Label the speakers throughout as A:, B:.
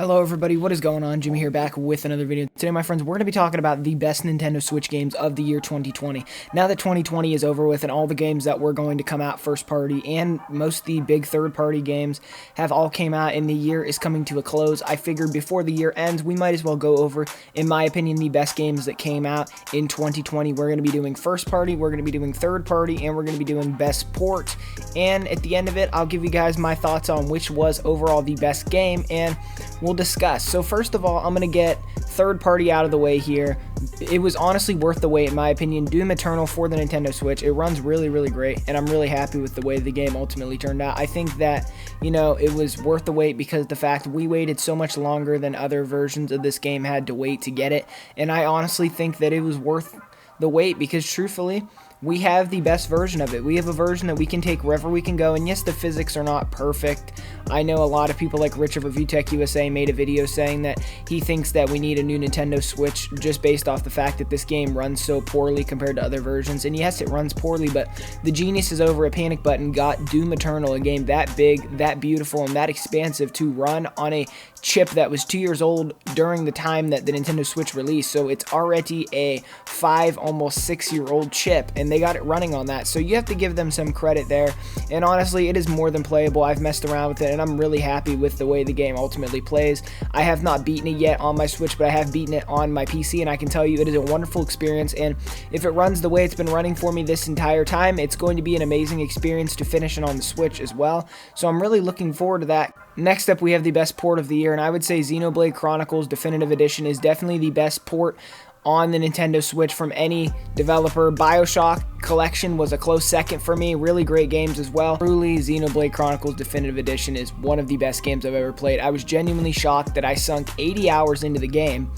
A: Hello everybody, what is going on? Jimmie here, back with another video. Today, my friends, we're going to be talking about the best Nintendo Switch games of the year 2020. Now that 2020 is over with and all the games that were going to come out first party and most of the big third party games have all came out and the year is coming to a close, I figured before the year ends, we might as well go over, in my opinion, the best games that came out in 2020. We're going to be doing first party, we're going to be doing third party, and we're going to be doing best port. And at the end of it, I'll give you guys my thoughts on which was overall the best game, and we'll discuss. So first of all, I'm going to get third party out of the way here. It was honestly worth the wait, in my opinion. Doom Eternal for the Nintendo Switch. It runs really, really great, and I'm really happy with the way the game ultimately turned out. I think that, it was worth the wait because the fact we waited so much longer than other versions of this game had to wait to get it, and I honestly think that it was worth the wait because, truthfully, we have the best version of it. We have a version that we can take wherever we can go, and yes, the physics are not perfect. I know a lot of people like Rich of Review Tech USA made a video saying that he thinks that we need a new Nintendo Switch just based off the fact that this game runs so poorly compared to other versions, and yes, it runs poorly, but the geniuses over at Panic Button got Doom Eternal, a game that big, that beautiful, and that expansive to run on a chip that was 2 years old during the time that the Nintendo Switch released, so it's already a 5, almost 6-year-old chip, and they got it running on that, so you have to give them some credit there. And honestly, it is more than playable. I've messed around with it and I'm really happy with the way the game ultimately plays. I have not beaten it yet on my Switch, but I have beaten it on my PC, and I can tell you it is a wonderful experience, and if it runs the way it's been running for me this entire time, it's going to be an amazing experience to finish it on the Switch as well, so I'm really looking forward to that. Next up, we have the best port of the year, and I would say Xenoblade Chronicles Definitive Edition is definitely the best port on the Nintendo Switch from any developer. BioShock Collection was a close second for me. Really great games as well. Truly, Xenoblade Chronicles Definitive Edition is one of the best games I've ever played. I was genuinely shocked that I sunk 80 hours into the game,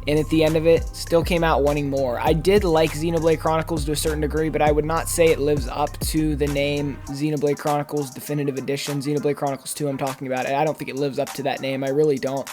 A: and at the end of it, still came out wanting more. I did like Xenoblade Chronicles to a certain degree, but I would not say it lives up to the name Xenoblade Chronicles Definitive Edition. Xenoblade Chronicles 2 I'm talking about, and I don't think it lives up to that name. I really don't.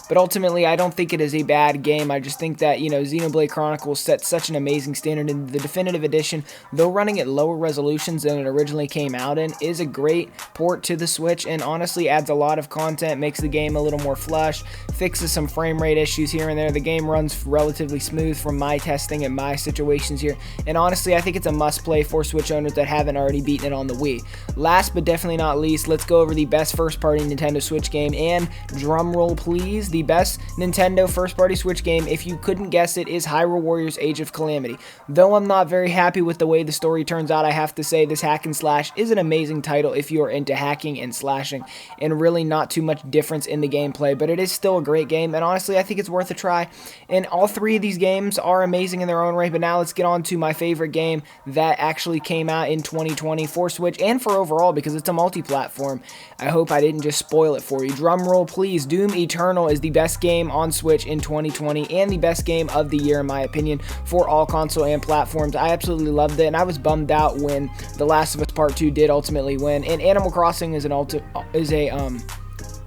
A: But ultimately, I don't think it is a bad game. I just think that, Xenoblade Chronicles set such an amazing standard, and the Definitive Edition, though running at lower resolutions than it originally came out in, is a great port to the Switch, and honestly adds a lot of content, makes the game a little more flush, fixes some frame rate issues here and there. The game runs relatively smooth from my testing and my situations here, and honestly, I think it's a must-play for Switch owners that haven't already beaten it on the Wii. Last but definitely not least, let's go over the best first-party Nintendo Switch game, and drumroll please, the best Nintendo first-party Switch game, if you couldn't guess it, is Hyrule Warriors Age of Calamity. Though I'm not very happy with the way the story turns out, I have to say this hack and slash is an amazing title if you are into hacking and slashing, and really not too much difference in the gameplay, but it is still a great game, and honestly, I think it's worth a try. And all three of these games are amazing in their own right, but now let's get on to my favorite game that actually came out in 2020 for Switch and for overall, because it's a multi-platform. I hope I didn't just spoil it for you. Drumroll please, Doom Eternal is the best game on Switch in 2020 and the best game of the year in my opinion for all console and platforms. I absolutely loved it, and I was bummed out when The Last of Us Part 2 did ultimately win, and Animal Crossing is a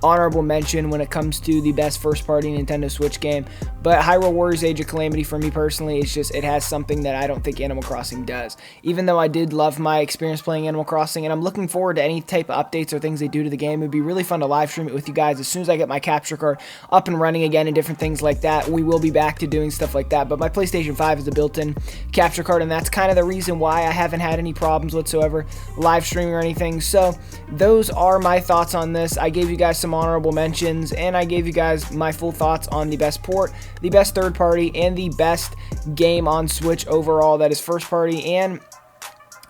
A: honorable mention when it comes to the best first-party Nintendo Switch game, but Hyrule Warriors Age of Calamity for me personally is just, it has something that I don't think Animal Crossing does. Even though I did love my experience playing Animal Crossing, and I'm looking forward to any type of updates or things they do to the game, it'd be really fun to live stream it with you guys. As soon as I get my capture card up and running again and different things like that, we will be back to doing stuff like that, but my PlayStation 5 is a built-in capture card, and that's kind of the reason why I haven't had any problems whatsoever live streaming or anything. So those are my thoughts on this. I gave you guys some honorable mentions, and I gave you guys my full thoughts on the best port, the best third party, and the best game on Switch overall that is first party, and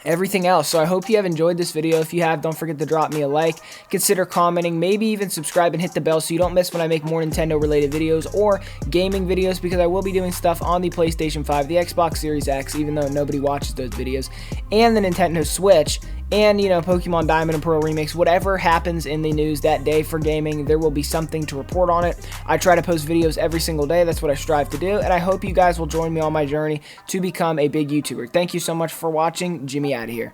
A: everything else. So I hope you have enjoyed this video. If you have, don't forget to drop me a like, consider commenting, maybe even subscribe and hit the bell so you don't miss when I make more Nintendo related videos or gaming videos, because I will be doing stuff on the PlayStation 5, the Xbox Series X, even though nobody watches those videos, and the Nintendo Switch, and Pokemon Diamond and Pearl Remix. Whatever happens in the news that day for gaming, there will be something to report on it. I try to post videos every single day. That's what I strive to do, and I hope you guys will join me on my journey to become a big YouTuber. Thank you so much for watching. Jimmie out of here.